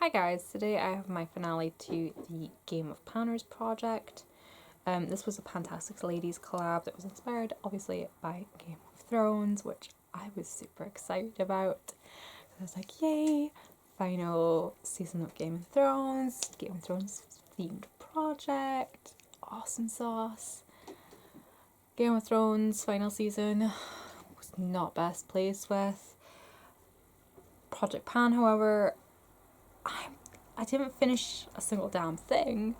Hi guys, today I have my finale to the Game of Panners project. This was a Pantastic Ladies collab that was inspired obviously by Game of Thrones, which I was super excited about. I was like, yay, final season of Game of Thrones themed project, awesome sauce. Game of Thrones final season was not best placed with. Project Pan, however, I didn't finish a single damn thing,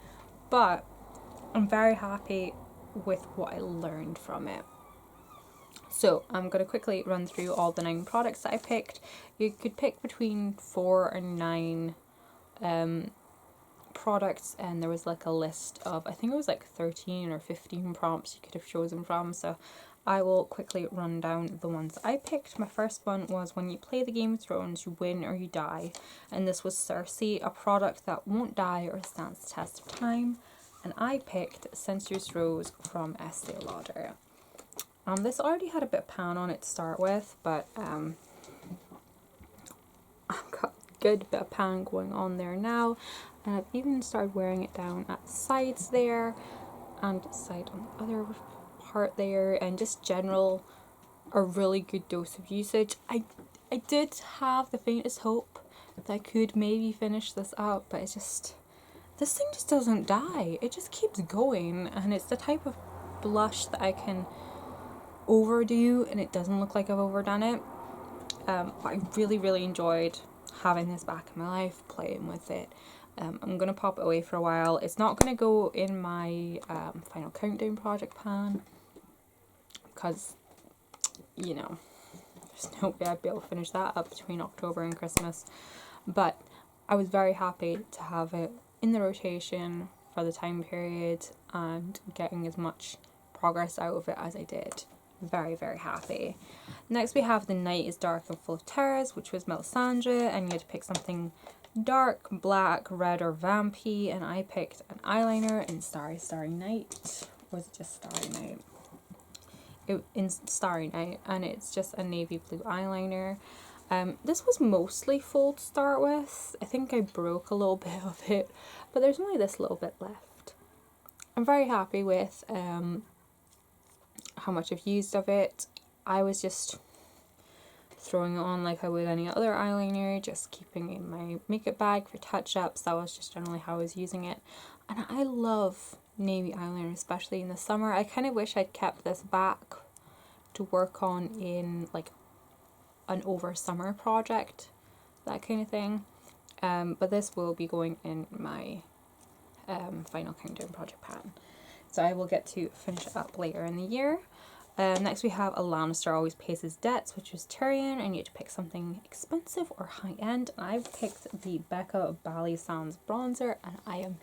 but I'm very happy with what I learned from it. So I'm going to quickly run through all the 9 products that I picked. You could pick between 4 and 9 products, and there was like a list of, I think it was like 13 or 15 prompts you could have chosen from, so I will quickly run down the ones I picked. My first one was when you play the Game of Thrones, you win or you die. And this was Cersei, a product that won't die or stands the test of time. And I picked Sensuous Rose from Estee Lauder. This already had a bit of pan on it to start with, but I've got a good bit of pan going on there now. And I've even started wearing it down at the sides there and side on the other part there, and just general a really good dose of usage. I did have the faintest hope that I could maybe finish this up, but this thing just doesn't die. It just keeps going, and it's the type of blush that I can overdo and it doesn't look like I've overdone it. But I really enjoyed having this back in my life, playing with it. I'm going to pop it away for a while. It's not going to go in my final countdown project pan, because, you know, there's no way I'd be able to finish that up between October and Christmas. But I was very happy to have it in the rotation for the time period and getting as much progress out of it as I did. Very happy. Next we have The Night is Dark and Full of Terrors, which was Melisandre, and you had to pick something dark, black, red, or vampy, and I picked an eyeliner in Starry Night. Or was it just Starry Night? In Starry Night, and it's just a navy blue eyeliner. This was mostly full to start with. I think I broke a little bit of it, but there's only this little bit left. I'm very happy with how much I've used of it. I was just throwing it on like I would any other eyeliner, just keeping it in my makeup bag for touch-ups. That was just generally how I was using it. And I love navy eyeliner, especially in the summer. I kind of wish I'd kept this back to work on in like an over summer project, that kind of thing. But this will be going in my final countdown project pan, so I will get to finish it up later in the year. Next we have A Lannister Always Pays His Debts, which is Tyrion, and you need to pick something expensive or high end. And I've picked the Becca Bally Sands bronzer, and I am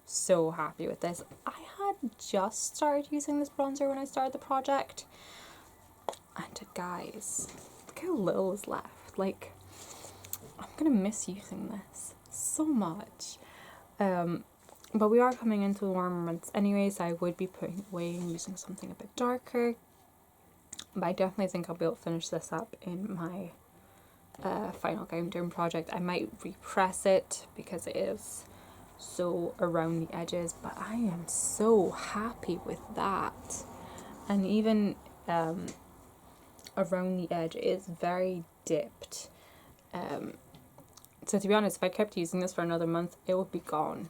so happy with this. I had just started using this bronzer when I started the project, and guys, look how little is left. Like, I'm gonna miss using this so much. But we are coming into the warmer months anyway, so I would be putting it away and using something a bit darker. But I definitely think I'll be able to finish this up in my final countdown project. I might repress it because it is so around the edges, but I am so happy with that. And even around the edge, it is very dipped. So to be honest, if I kept using this for another month, it would be gone.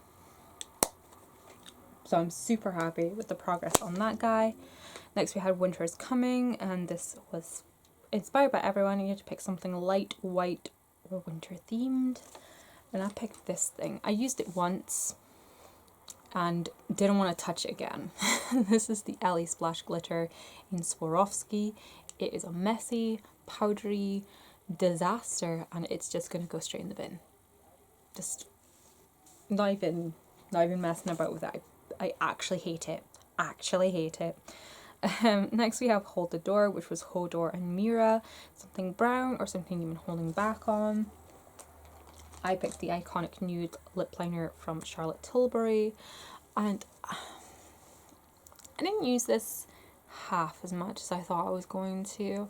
So I'm super happy with the progress on that guy. Next we had Winter is Coming, and this was inspired by everyone. You had to pick something light, white, or winter themed. And I picked this thing. I used it once and didn't want to touch it again. This is the Ellie Splash Glitter in Swarovski. It is a messy, powdery disaster, and it's just going to go straight in the bin. Just not even messing about with it. I actually hate it. Next we have Hold the Door, which was Hodor and Mira. Something brown or something you've been holding back on. I picked the iconic nude lip liner from Charlotte Tilbury, and I didn't use this half as much as I thought I was going to.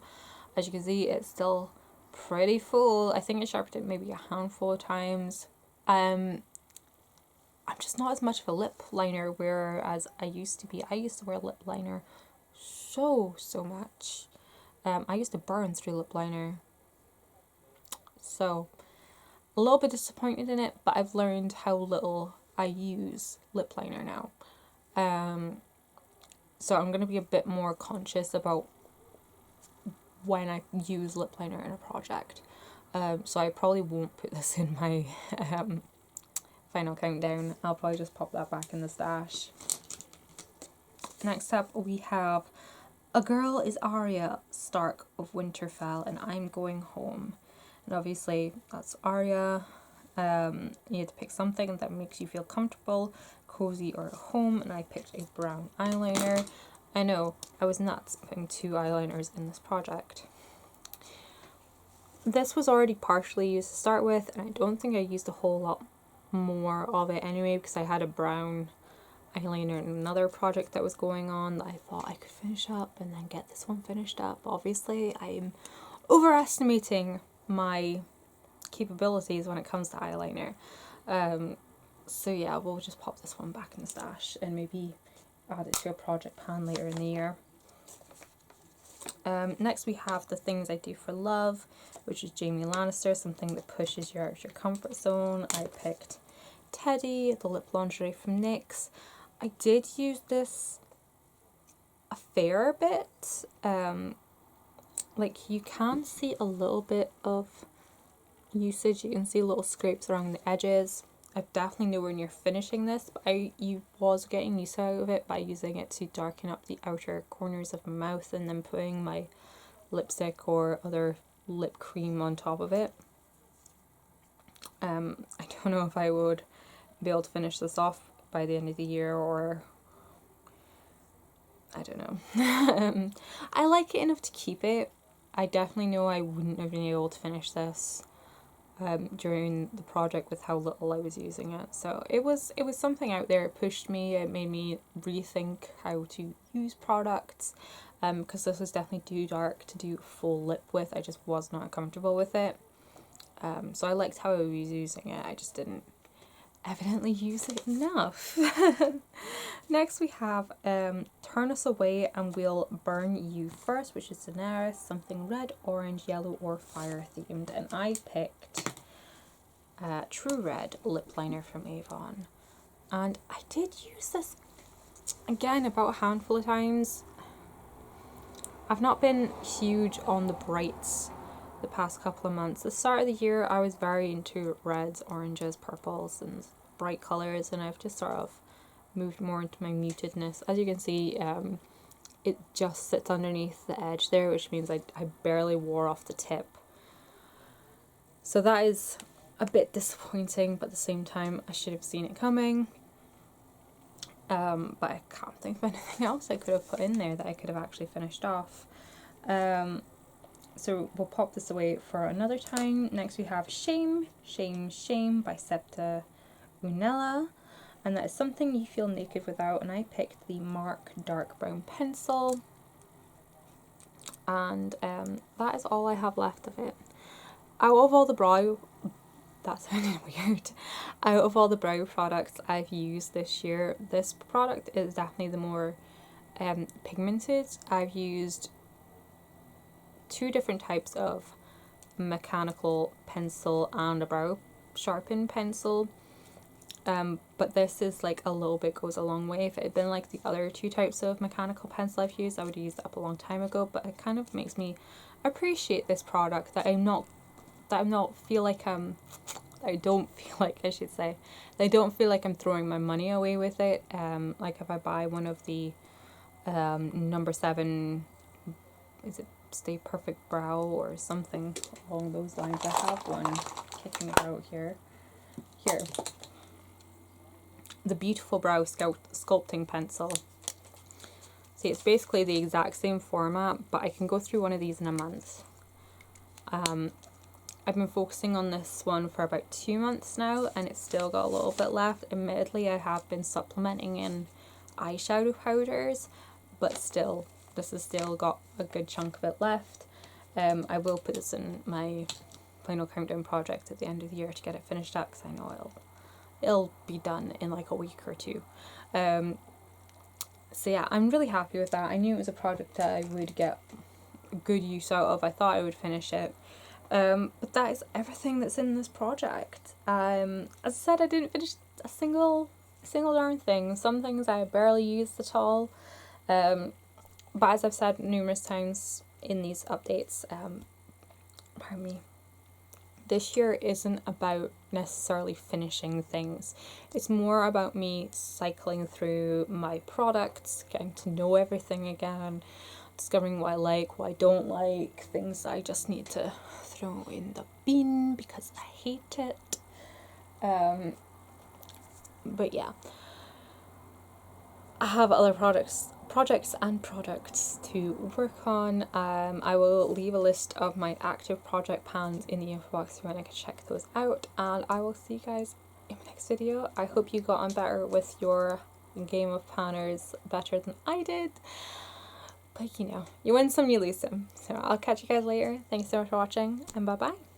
As you can see, it's still pretty full. I think I sharpened it maybe a handful of times. I'm just not as much of a lip liner whereas I used to be. I used to wear lip liner so much. I used to burn through lip liner. So a little bit disappointed in it, but I've learned how little I use lip liner now. So I'm going to be a bit more conscious about when I use lip liner in a project. So I probably won't put this in my final countdown. I'll probably just pop that back in the stash. Next up we have A Girl is Arya Stark of Winterfell and I'm Going Home. And obviously that's Arya. You need to pick something that makes you feel comfortable, cozy, or at home, and I picked a brown eyeliner. I know, I was nuts putting 2 eyeliners in this project. This was already partially used to start with, and I don't think I used a whole lot more of it anyway, because I had a brown eyeliner in another project that was going on that I thought I could finish up and then get this one finished up. Obviously, I'm overestimating my capabilities when it comes to eyeliner. So yeah, we'll just pop this one back in the stash and maybe add it to a project pan later in the year. Next we have The Things I Do for Love, which is Jaime Lannister, something that pushes you out of your comfort zone. I picked Teddy, the lip lingerie from NYX. I did use this a fair bit. Like you can see a little bit of usage. You can see little scrapes around the edges. I'm definitely nowhere near finishing this, but I was getting use out of it by using it to darken up the outer corners of my mouth and then putting my lipstick or other lip cream on top of it. I don't know if I would be able to finish this off by the end of the year, or I don't know. I like it enough to keep it. I definitely know I wouldn't have been able to finish this during the project with how little I was using it. So it was something out there. It pushed me. It made me rethink how to use products, because this was definitely too dark to do full lip with. I just was not comfortable with it. So I liked how I was using it. I just didn't evidently use it enough. Next we have Turn Us Away and We'll Burn You First, which is Sanera, something red, orange, yellow, or fire themed. And I picked True Red lip liner from Avon. And I did use this again about a handful of times. I've not been huge on the brights the past couple of months. The start of the year I was very into reds, oranges, purples and bright colours, and I've just sort of moved more into my mutedness. As you can see, it just sits underneath the edge there, which means I barely wore off the tip. So that is a bit disappointing, but at the same time I should have seen it coming. But I can't think of anything else I could have put in there that I could have actually finished off. So we'll pop this away for another time. Next we have Shame, Shame, Shame by Septa Unella. And that is something you feel naked without. And I picked the Mark Dark Brown Pencil. And that is all I have left of it. Out of all the brow... That sounded weird. Out of all the brow products I've used this year, this product is definitely the more pigmented. I've used 2 different types of mechanical pencil and a brow sharpen pencil, but this is like a little bit goes a long way. If it had been like the other 2 types of mechanical pencil I've used, I would have used that up a long time ago, but it kind of makes me appreciate this product that I don't feel like I'm throwing my money away with it. Like if I buy one of the number 7, is it Stay Perfect Brow or something along those lines. I have one kicking about here. The Beautiful Brow Sculpting Pencil. See, it's basically the exact same format, but I can go through one of these in a month. I've been focusing on this one for about 2 months now, and it's still got a little bit left. Admittedly, I have been supplementing in eyeshadow powders, but still, this has still got a good chunk of it left. I will put this in my final countdown project at the end of the year to get it finished up, because I know it'll be done in like a week or two. So yeah, I'm really happy with that. I knew it was a project that I would get good use out of. I thought I would finish it. But that is everything that's in this project. As I said, I didn't finish a single darn thing. Some things I barely used at all. But as I've said numerous times in these updates, pardon me, this year isn't about necessarily finishing things. It's more about me cycling through my products, getting to know everything again, discovering what I like, what I don't like, things I just need to throw in the bin because I hate it. But yeah, I have other projects and products to work on. I will leave a list of my active project pans in the info box if you want to check those out, and I will see you guys in my next video. I hope you got on better with your game of panners, better than I did. But you know, you win some, you lose some. So I'll catch you guys later. Thanks so much for watching, and bye bye.